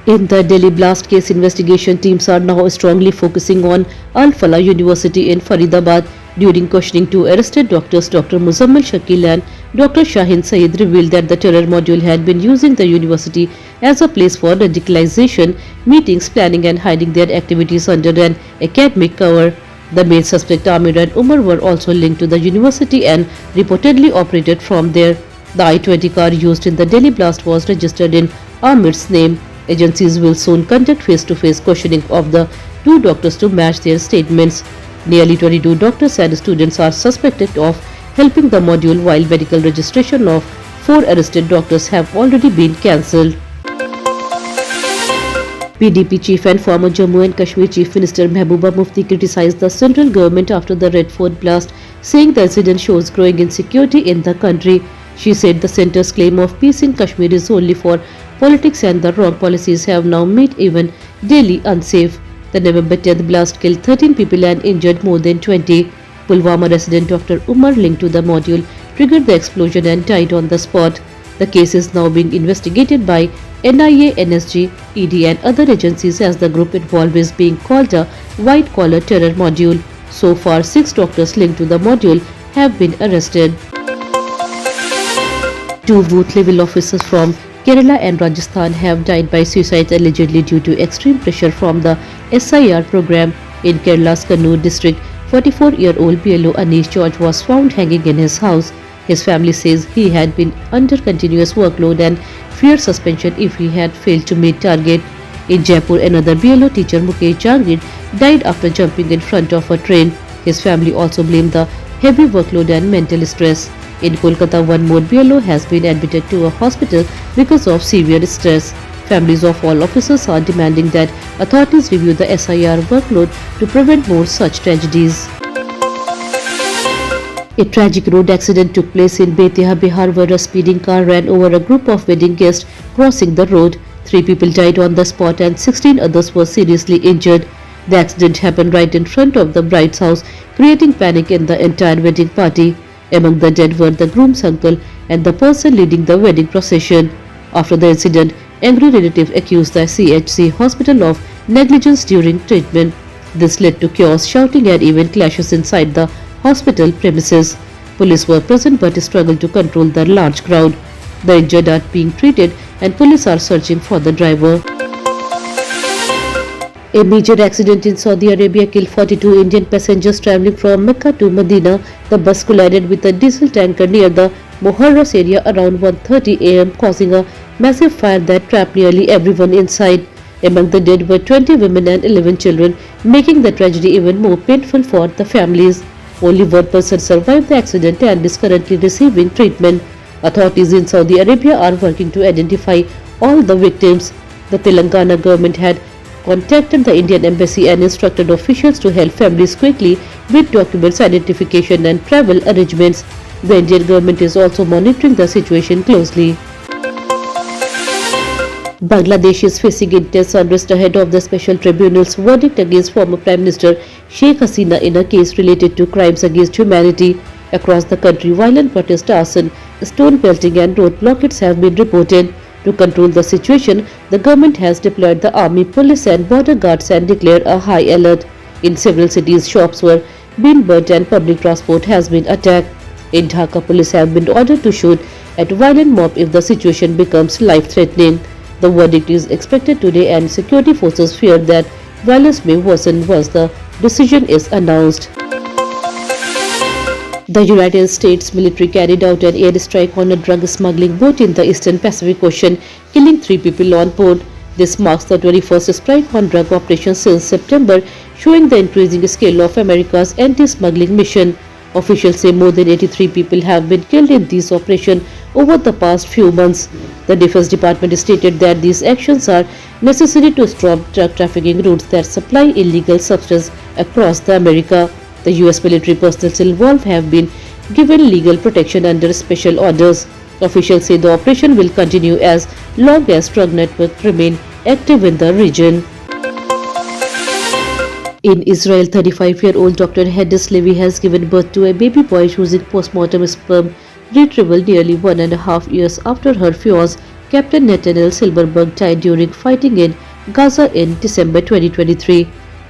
In the Delhi blast case, investigation teams are now strongly focusing on Al Falah University in Faridabad. During questioning two arrested doctors, Dr. Muzammil Shakil and Dr. Shahin Saeed revealed that the terror module had been using the university as a place for radicalization, meetings, planning and hiding their activities under an academic cover. The main suspect Amir and Umar were also linked to the university and reportedly operated from there. The I-20 car used in the Delhi blast was registered in Amir's name. Agencies will soon conduct face-to-face questioning of the two doctors to match their statements. Nearly 22 doctors and students are suspected of helping the module, while medical registration of 4 arrested doctors have already been cancelled. PDP chief and former Jammu and Kashmir Chief Minister Mehbooba Mufti criticized the central government after the Red Fort blast, saying the incident shows growing insecurity in the country. She said the centre's claim of peace in Kashmir is only for politics and the wrong policies have now made even Delhi unsafe. The November 10th blast killed 13 people and injured more than 20. Pulwama resident Dr. Umar, linked to the module, triggered the explosion and died on the spot. The case is now being investigated by NIA, NSG, ED and other agencies as the group involved is being called a white-collar terror module. So far, 6 doctors linked to the module have been arrested. 2 booth-level officers from Kerala and Rajasthan have died by suicide allegedly due to extreme pressure from the SIR program. In Kerala's Kannur district, 44-year-old BLO Anish George was found hanging in his house. His family says he had been under continuous workload and feared suspension if he had failed to meet target. In Jaipur, another BLO teacher Mukesh Jangir died after jumping in front of a train. His family also blamed the heavy workload and mental stress. In Kolkata, one more BLO has been admitted to a hospital because of severe stress. Families of all officers are demanding that authorities review the SIR workload to prevent more such tragedies. A tragic road accident took place in Bettiah, Bihar, where a speeding car ran over a group of wedding guests crossing the road. 3 people died on the spot and 16 others were seriously injured. The accident happened right in front of the bride's house, creating panic in the entire wedding party. Among the dead were the groom's uncle and the person leading the wedding procession. After the incident, angry relatives accused the CHC hospital of negligence during treatment. This led to chaos, shouting and even clashes inside the hospital premises. Police were present but struggled to control the large crowd. The injured are being treated and police are searching for the driver. A major accident in Saudi Arabia killed 42 Indian passengers traveling from Mecca to Medina. The bus collided with a diesel tanker near the Muharras area around 1:30 am, causing a massive fire that trapped nearly everyone inside. Among the dead were 20 women and 11 children, making the tragedy even more painful for the families. Only one person survived the accident and is currently receiving treatment. Authorities in Saudi Arabia are working to identify all the victims. The Telangana government had contacted the Indian embassy and instructed officials to help families quickly with documents, identification and travel arrangements. The Indian government is also monitoring the situation closely. Bangladesh is facing intense unrest ahead of the special tribunal's verdict against former Prime Minister Sheikh Hasina in a case related to crimes against humanity. Across the country, violent protest, arson, stone pelting and road blockades have been reported. To control the situation, the government has deployed the army, police and border guards and declared a high alert. In several cities, shops were being burnt and public transport has been attacked. In Dhaka, police have been ordered to shoot at violent mob if the situation becomes life-threatening. The verdict is expected today and security forces fear that violence may worsen once the decision is announced. The United States military carried out an airstrike on a drug smuggling boat in the Eastern Pacific Ocean, killing 3 people on board. This marks the 21st strike on drug operations since September, showing the increasing scale of America's anti-smuggling mission. Officials say more than 83 people have been killed in these operations over the past few months. The Defense Department stated that these actions are necessary to stop drug trafficking routes that supply illegal substances across America. The U.S. military personnel involved have been given legal protection under special orders. Officials say the operation will continue as long as drug networks remain active in the region. In Israel, 35-year-old Dr. Hedis Levy has given birth to a baby boy using postmortem sperm retrieval nearly 1.5 years after her fiancé Captain Nathaniel Silverberg died during fighting in Gaza in December 2023.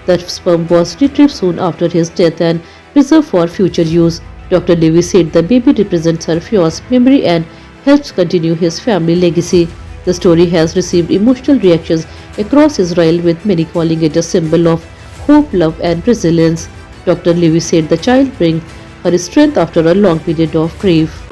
The sperm was retrieved soon after his death and preserved for future use. Dr. Levy said the baby represents her fiancé's memory and helps continue his family legacy. The story has received emotional reactions across Israel, with many calling it a symbol of hope, love, and resilience. Dr. Levy said the child brings her strength after a long period of grief.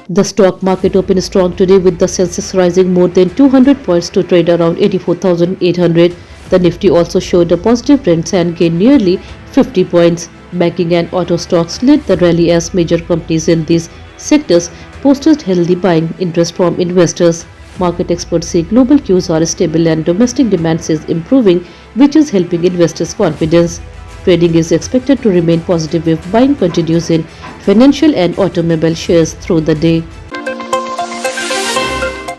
The stock market opened strong today, with the Sensex rising more than 200 points to trade around 84,800. The Nifty also showed a positive trend and gained nearly 50 points. Banking and auto stocks led the rally as major companies in these sectors posted healthy buying interest from investors. Market experts say global cues are stable and domestic demand is improving, which is helping investors' confidence. Trading is expected to remain positive if buying continues in financial and automobile shares through the day.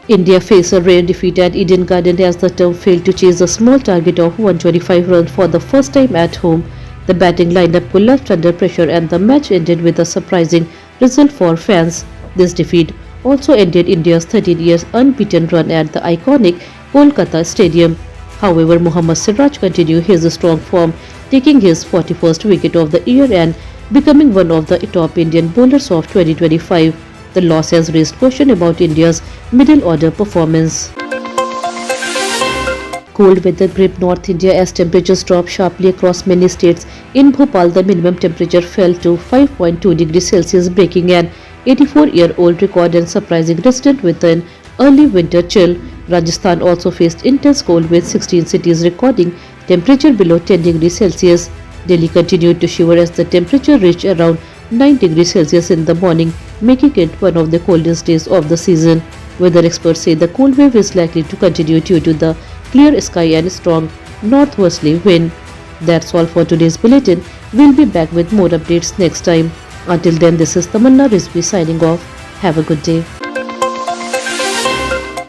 India faced a rare defeat at Eden Garden as the team failed to chase a small target of 125 runs for the first time at home. The batting lineup collapsed under pressure and the match ended with a surprising result for fans. This defeat also ended India's 13 years unbeaten run at the iconic Kolkata Stadium. However, Mohammad Siraj continued his strong form, taking his 41st wicket of the year and becoming one of the top Indian bowlers of 2025. The loss has raised question about India's middle order performance. Cold weather gripped North India as temperatures dropped sharply across many states. In Bhopal, the minimum temperature fell to 5.2 degrees Celsius, breaking an 84-year-old record and surprising residents with an early winter chill. Rajasthan also faced intense cold, with 16 cities recording temperature below 10 degrees Celsius. Delhi continued to shiver as the temperature reached around 9 degrees Celsius in the morning, making it one of the coldest days of the season. Weather experts say the cold wave is likely to continue due to the clear sky and strong northwesterly wind. That's all for today's bulletin. We'll be back with more updates next time. Until then, this is Tamanna Rizvi signing off. Have a good day.